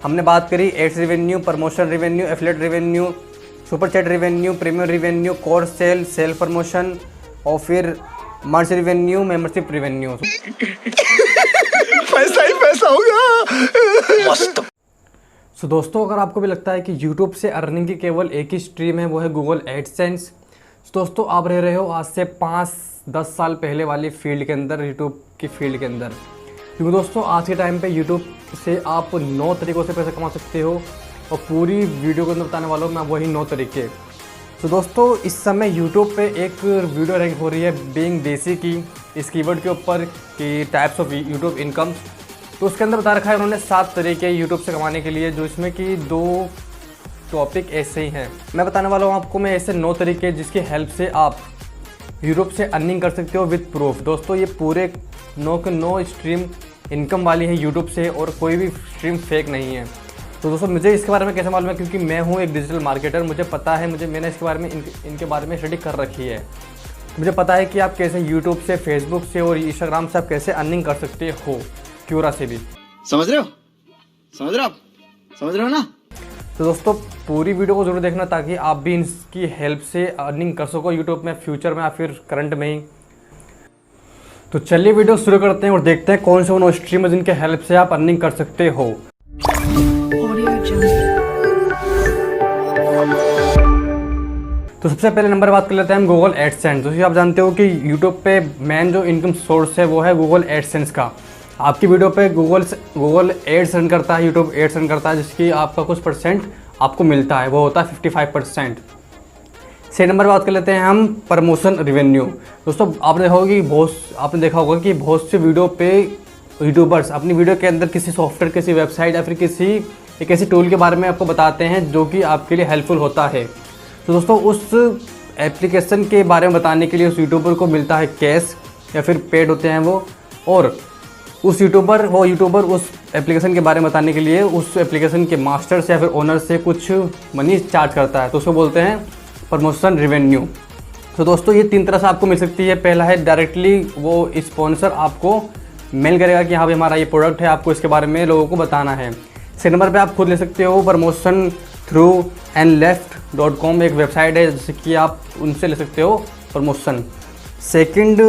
हमने बात करी ads revenue, promotion revenue, affiliate revenue, super chat revenue, premium revenue, course sale, sale promotion और फिर मर्च रेवेन्यू, मेंबरशिप रेवेन्यू। पैसा ही पैसा होगा। मस्त। सो दोस्तों, अगर आपको भी लगता है कि YouTube से अर्निंग की केवल एक ही स्ट्रीम है, वो है गूगल एडसेंस। दोस्तों, आप रह रहे हो आज से 5-10 साल पहले वाली फील्ड के अंदर, YouTube की फील्ड के अंदर। क्योंकि दोस्तों आज के टाइम पे YouTube से आप 9 तरीक़ों से पैसा कमा सकते हो और पूरी वीडियो के अंदर बताने वाला हूँ मैं वही 9 तरीके। तो दोस्तों, इस समय YouTube पे एक वीडियो रैंक हो रही है बीइंग देसी की, इस कीवर्ड के ऊपर कि टाइप्स ऑफ YouTube इनकम्स। तो उसके अंदर बता रखा है उन्होंने 7 तरीके YouTube से कमाने के लिए, जो इसमें कि 2 टॉपिक ऐसे ही हैं। मैं बताने वाला हूँ आपको मैं ऐसे 9 तरीके जिसकी हेल्प से आप YouTube से अर्निंग कर सकते हो विद प्रूफ। दोस्तों, ये पूरे 9 के 9 स्ट्रीम इनकम वाली है YouTube से और कोई भी स्ट्रीम फेक नहीं है। तो दोस्तों, मुझे इसके बारे में कैसे मालूम है? क्योंकि मैं हूँ एक डिजिटल मार्केटर, मुझे पता है, मैंने इसके बारे में इनके बारे में स्टडी कर रखी है। मुझे पता है कि आप कैसे YouTube से, Facebook से और Instagram से आप कैसे अर्निंग कर सकते हो, क्यूरा से भी। समझ रहे हो ना? तो दोस्तों, पूरी वीडियो को जरूर देखना ताकि आप भी इसकी हेल्प से अर्निंग कर सको YouTube में, फ्यूचर में या फिर करंट में ही। तो चलिए वीडियो शुरू करते हैं और देखते हैं कौन से वो स्ट्रीम है जिनके हेल्प से आप अर्निंग कर सकते हो। तो सबसे पहले नंबर बात कर लेते हैं हम गूगल एडसेंस। दोस्तों, आप जानते हो कि YouTube पे मेन जो इनकम सोर्स है वो है गूगल एडसेंस का। आपकी वीडियो पे गूगल एड्स रन करता है, YouTube एड्स रन करता है, जिसकी आपका कुछ परसेंट आपको मिलता है, वो होता है 55%। सेकंड नंबर बात कर लेते हैं हम प्रमोशन रेवेन्यू। दोस्तों, आपने देखा होगा कि बहुत से वीडियो पे यूट्यूबर्स अपनी वीडियो के अंदर किसी सॉफ्टवेयर, किसी वेबसाइट या फिर किसी एक ऐसी टूल के बारे में आपको बताते हैं जो कि आपके लिए हेल्पफुल होता है। तो दोस्तों, उस एप्लीकेशन के बारे में बताने के लिए उस यूट्यूबर को मिलता है कैश या फिर पेड होते हैं वो, और उस यूट्यूबर उस एप्लीकेशन के बारे में बताने के लिए उस एप्लीकेशन के मास्टर से या फिर ओनर से कुछ मनी चार्ज करता है, तो उसको बोलते हैं प्रमोशन रेवेन्यू। तो दोस्तों, ये 3 तरह से आपको मिल सकती है। पहला है डायरेक्टली वो स्पॉन्सर आपको मेल करेगा कि हाँ भाई हमारा ये प्रोडक्ट है, आपको इसके बारे में लोगों को बताना है। सेकंड नंबर पे आप खुद ले सकते हो प्रमोशन थ्रू nleft.com, एक वेबसाइट है जैसे कि आप उनसे ले सकते हो प्रमोशन। सेकंड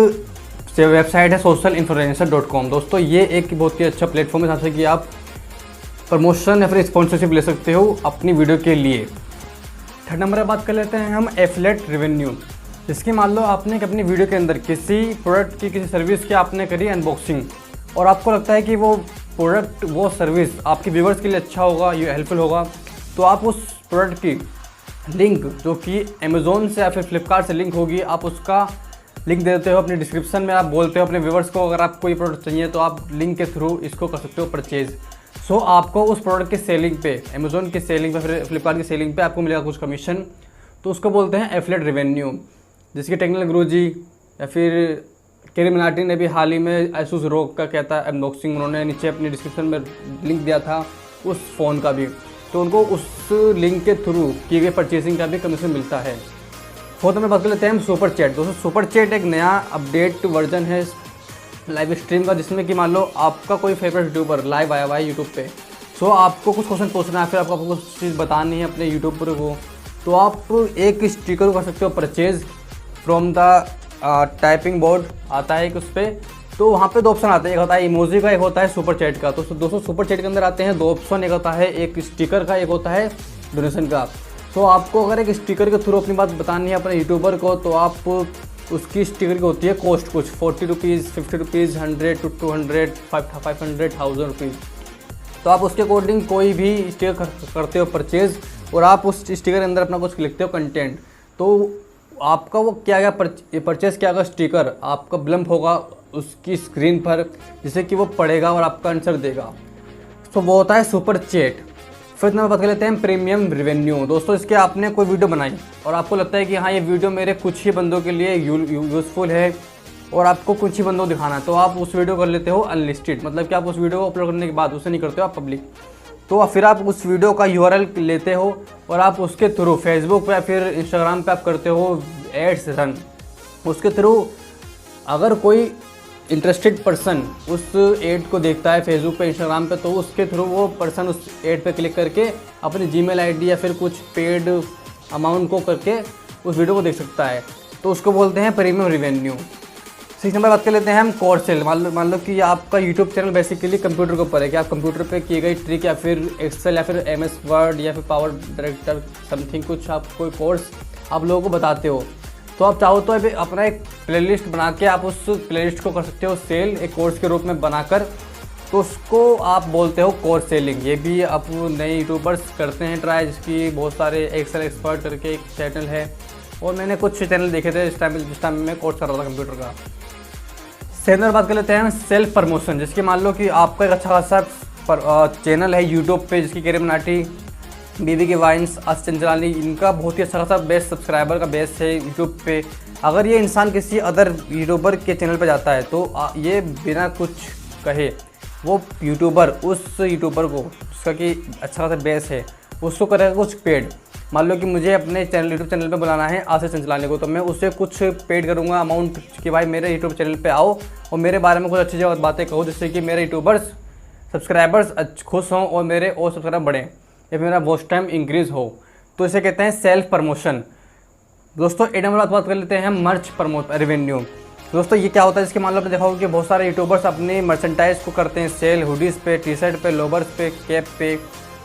वेबसाइट है socialinfluencer.com। दोस्तों, ये एक बहुत ही अच्छा प्लेटफॉर्म है जहाँ से कि आप प्रमोशन या फिर स्पॉन्सरशिप ले सकते हो अपनी वीडियो के लिए। थर्ड नंबर पर बात कर लेते हैं हम एफिलिएट रेवेन्यू, जिसकी मान लो आपने अपनी वीडियो के अंदर किसी प्रोडक्ट की, किसी सर्विस की आपने करी अनबॉक्सिंग और आपको लगता है कि वो प्रोडक्ट, वो सर्विस आपके व्यूवर्स के लिए अच्छा होगा, ये हेल्पफुल होगा, तो आप उस प्रोडक्ट की लिंक जो कि अमेज़ोन से या फिर फ्लिपकार्ट से लिंक होगी, आप उसका लिंक दे देते हो अपने डिस्क्रिप्शन में। आप बोलते हो अपने व्यूवर्स को अगर आपको ये प्रोडक्ट चाहिए तो आप लिंक के थ्रू इसको कर सकते हो परचेज़। सो आपको उस प्रोडक्ट के सेलिंग पे, अमेज़ोन की सेलिंग पे, फिर फ्लिपकार्ट की सेलिंग पे आपको मिलेगा कुछ कमीशन, तो उसको बोलते हैं एफिलिएट रेवेन्यू। जिसके टेक्निकल गुरुजी या फिर केरी मिनाटी ने भी हाल ही में एसूस रोग का कहता है अनबॉक्सिंग, उन्होंने नीचे अपनी डिस्क्रिप्शन में लिंक दिया था उस फ़ोन का भी, तो उनको उस लिंक के थ्रू की गई परचेसिंग का भी कमीशन मिलता है। फोर्थ में बात कर लेते हैं हम सुपर चैट। दोस्तों, सुपर चैट एक नया अपडेट वर्जन है लाइव स्ट्रीम का, जिसमें कि मान लो आपका कोई फेवरेट यूट्यूबर लाइव आया हुआ है यूट्यूब पे, सो आपको कुछ क्वेश्चन पूछना है, फिर आपको कुछ चीज़ बतानी है अपने यूट्यूबर को, तो आप एक स्टिकर कर सकते हो purchase from the typing board आता है एक उस पर। तो वहाँ पे 2 ऑप्शन आते हैं, एक होता है इमोजी का, एक होता है सुपर चैट का। तो दोस्तों, सुपर चैट के अंदर आते हैं 2 ऑप्शन, एक होता है एक स्टिकर का, एक होता है डोनेशन का। तो आपको अगर एक स्टिकर के थ्रू अपनी बात बतानी है अपने यूट्यूबर को, तो आप उसकी स्टिकर की होती है कॉस्ट कुछ 40 रुपीज़, 50 रुपीज़, 100 to 200, 500, 1000 रुपीज़। तो आप उसके अकॉर्डिंग कोई भी स्टिकर करते हो परचेज़ और आप उस स्टिकर के अंदर अपना कुछ लिखते हो कंटेंट, तो आपका वो क्या गया परचेज़ क्या होगा, स्टिकर आपका ब्लम्प होगा उसकी स्क्रीन पर, जिससे कि वो पढ़ेगा और आपका आंसर देगा। तो वो होता है सुपर चैट। फिर नंबर बात कर लेते हैं प्रीमियम रेवेन्यू। दोस्तों, इसके आपने कोई वीडियो बनाई और आपको लगता है कि हाँ ये वीडियो मेरे कुछ ही बंदों के लिए यूज़फुल है और आपको कुछ ही बंदों को दिखाना है, तो आप उस वीडियो कर लेते हो अनलिस्टेड, मतलब कि आप उस वीडियो को अपलोड करने के बाद उसे नहीं करते हो आप पब्लिक। तो फिर आप उस वीडियो का URL लेते हो और आप उसके थ्रू फेसबुक पे या फिर इंस्टाग्राम पे आप करते हो एड्स रन। उसके थ्रू अगर कोई इंटरेस्टेड पर्सन उस एड को देखता है फेसबुक पे, इंस्टाग्राम पे, तो उसके थ्रू वो पर्सन उस एड पे क्लिक करके अपनी जीमेल आईडी या फिर कुछ पेड अमाउंट को करके उस वीडियो को देख सकता है। तो उसको बोलते हैं प्रीमियम रिवेन्यू। 6 नंबर बात कर लेते हैं हम कोड सेल। मान लो कि आपका यूट्यूब चैनल बेसिकली कंप्यूटर के ऊपर है कि आप कंप्यूटर पे की गई ट्रिक या फिर एक्सेल या फिर MS वर्ड या फिर पावर डायरेक्टर समथिंग कुछ आप कोई कोर्स आप लोगों को बताते हो, तो आप चाहो तो अभी अपना एक प्लेलिस्ट बना के आप उस प्लेलिस्ट को कर सकते हो सेल एक कोर्स के रूप में बनाकर, तो उसको आप बोलते हो कोर्स सेलिंग। ये भी अब नए यूट्यूबर्स करते हैं ट्राई, जिसकी बहुत सारे एक्सेल एक्सपर्ट करके एक चैनल है और मैंने कुछ चैनल देखे थे जिस टाइम मैं कोर्स कर रहा था कंप्यूटर का। 7 नंबर बात कर लेते हैं सेल्फ प्रमोशन, जिसकी मान लो कि आपका एक अच्छा खासा चैनल है यूट्यूब पे, जिसकी केरी मनाटी, बीबी की वाइन्स, आशीष चंचलानी, इनका बहुत ही अच्छा खासा बेस सब्सक्राइबर का बेस है यूट्यूब पे। अगर ये इंसान किसी अदर यूट्यूबर के चैनल पे जाता है तो ये बिना कुछ कहे वो यूट्यूबर उस यूट्यूबर को जिसका कि अच्छा खासा बेस है उसको करेगा कुछ पेड। मान लो कि मुझे अपने चैनल यूट्यूब चैनल पे बुलाना है आशीष चंचलानी को, तो मैं उससे कुछ पेड करूँगा अमाउंट कि भाई मेरे यूट्यूब चैनल पे आओ और मेरे बारे में कुछ अच्छी बातें कहो, जिससे कि मेरे यूट्यूबर्स सब्सक्राइबर्स खुश हों और मेरे और सब्सक्राइबर बढ़ें या फिर मेरा वॉच टाइम इंक्रीज़ हो। तो इसे कहते हैं सेल्फ प्रमोशन। दोस्तों 8 नंबर बात कर लेते हैं मर्च रिवेन्यू। दोस्तों ये क्या होता है, इसके मान लो आपने देखा होगा कि बहुत सारे यूट्यूबर्स अपने मर्चेंटाइज को करते हैं सेल, हुडीज़ पे, टी शर्ट पे, लोवर्स पे, कैप पे।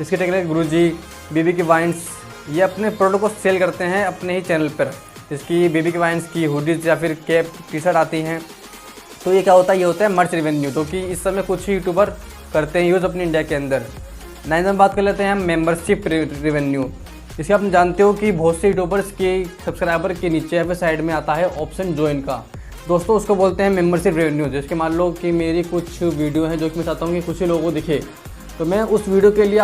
इसके टेक्निक गुरुजी, बीबी की वाइन्स, ये अपने प्रोडक्ट को सेल करते हैं अपने ही चैनल पर, जिसकी बीबी की वाइन्स की हुडीज़ या फिर कैप टी शर्ट आती हैं। तो ये क्या होता है, ये होता है मर्च रिवेन्यू, तो कि इस समय कुछ ही यूट्यूबर करते हैं यूज़ अपनी इंडिया के अंदर। 9 नंबर बात कर लेते हैं हम मेंबरशिप रिवेन्यू। इसे आप जानते हो कि बहुत से यूट्यूबर्स के सब्सक्राइबर के नीचे या फिर साइड में आता है ऑप्शन ज्वाइन का। दोस्तों उसको बोलते हैं मेंबरशिप रेवेन्यू। जैसे मान लो कि मेरी कुछ वीडियो है जो कि मैं चाहता हूँ कि कुछ ही लोगों को दिखे, तो मैं उस वीडियो के लिए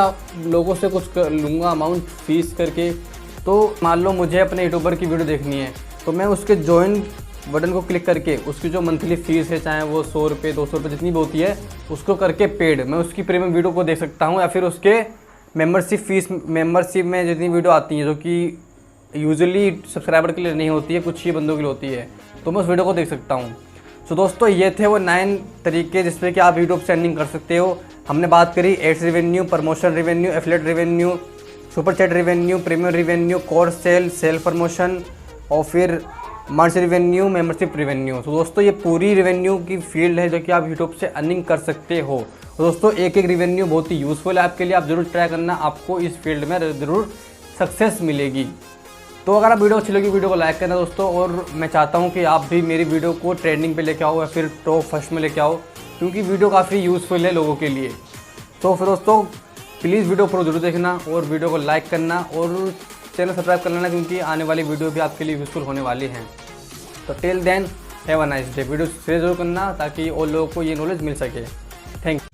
लोगों से कुछ लूँगा अमाउंट फीस करके। तो मान लो मुझे अपने यूट्यूबर की वीडियो देखनी है, तो मैं उसके ज्वाइन बटन को क्लिक करके उसकी जो मंथली फ़ीस है, चाहे वो 100 रुपये 200 रुपये जितनी भी होती है, उसको करके पेड मैं उसकी प्रीमियम वीडियो को देख सकता हूँ। या फिर उसके मेंबरशिप में जितनी वीडियो आती हैं जो कि यूजुअली सब्सक्राइबर के लिए नहीं होती है, कुछ ही बंदों के लिए होती है, तो मैं उस वीडियो को देख सकता हूँ। तो दोस्तों ये थे वो 9 तरीके जिसमें कि आप यूट्यूब से अर्निंग कर सकते हो। हमने बात करी ads revenue, promotion revenue, affiliate revenue, super chat revenue, premium revenue, course sale, self promotion और फिर मर्च रिवेन्यू, मेंबरशिप रिवेन्यू। तो दोस्तों ये पूरी रिवेन्यू की फील्ड है जो कि आप यूट्यूब से अर्निंग कर सकते हो। तो दोस्तों एक एक रिवेन्यू बहुत ही यूज़फुल है आपके लिए, आप ज़रूर ट्राई करना, आपको इस फील्ड में ज़रूर सक्सेस मिलेगी। तो अगर आप वीडियो अच्छी लगी वीडियो को लाइक करना दोस्तों, और मैं चाहता हूँ कि आप भी मेरी वीडियो को ट्रेंडिंग पे लेके आओ या फिर टॉप फर्स्ट में लेके आओ, क्योंकि वीडियो काफ़ी यूज़फुल है लोगों के लिए। तो फिर दोस्तों प्लीज़ वीडियो को जरूर देखना और वीडियो को लाइक करना और चैनल सब्सक्राइब कर लेना, क्योंकि आने वाली वीडियो भी आपके लिए यूज़फुल होने वाली हैं। तो till then have a nice day. Video share जरूर करना ताकि और लोगों को ये नॉलेज मिल सके। Thank you.